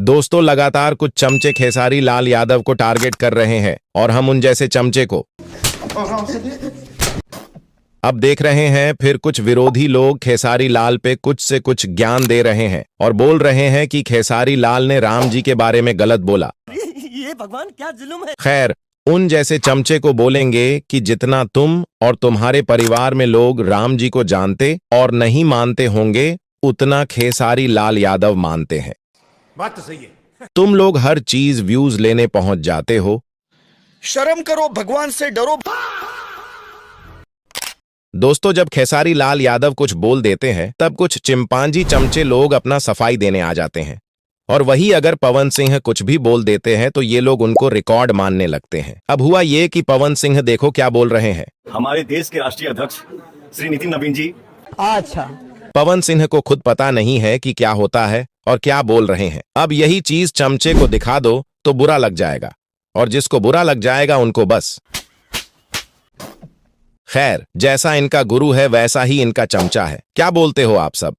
दोस्तों लगातार कुछ चमचे खेसारी लाल यादव को टारगेट कर रहे हैं और हम उन जैसे चमचे को अब देख रहे हैं। फिर कुछ विरोधी लोग खेसारी लाल पे कुछ से कुछ ज्ञान दे रहे हैं और बोल रहे हैं कि खेसारी लाल ने राम जी के बारे में गलत बोला। ये भगवान क्या जुल्म है। खैर, उन जैसे चमचे को बोलेंगे कि जितना तुम और तुम्हारे परिवार में लोग राम जी को जानते और नहीं मानते होंगे, उतना खेसारी लाल यादव मानते हैं। बात तो सही है। तुम लोग हर चीज व्यूज लेने पहुंच जाते हो। शर्म करो, भगवान से डरो। दोस्तों, जब खेसारी लाल यादव कुछ बोल देते हैं तब कुछ चिंपांजी चमचे लोग अपना सफाई देने आ जाते हैं, और वही अगर पवन सिंह कुछ भी बोल देते हैं तो ये लोग उनको रिकॉर्ड मानने लगते हैं। अब हुआ ये कि पवन सिंह देखो क्या बोल रहे हैं। हमारे देश के राष्ट्रीय अध्यक्ष श्री नितिन नवीन जी। अच्छा, पवन सिंह को खुद पता नहीं है कि क्या होता है और क्या बोल रहे हैं। अब यही चीज चमचे को दिखा दो तो बुरा लग जाएगा, और जिसको बुरा लग जाएगा उनको बस। खैर, जैसा इनका गुरु है वैसा ही इनका चमचा है। क्या बोलते हो आप सब?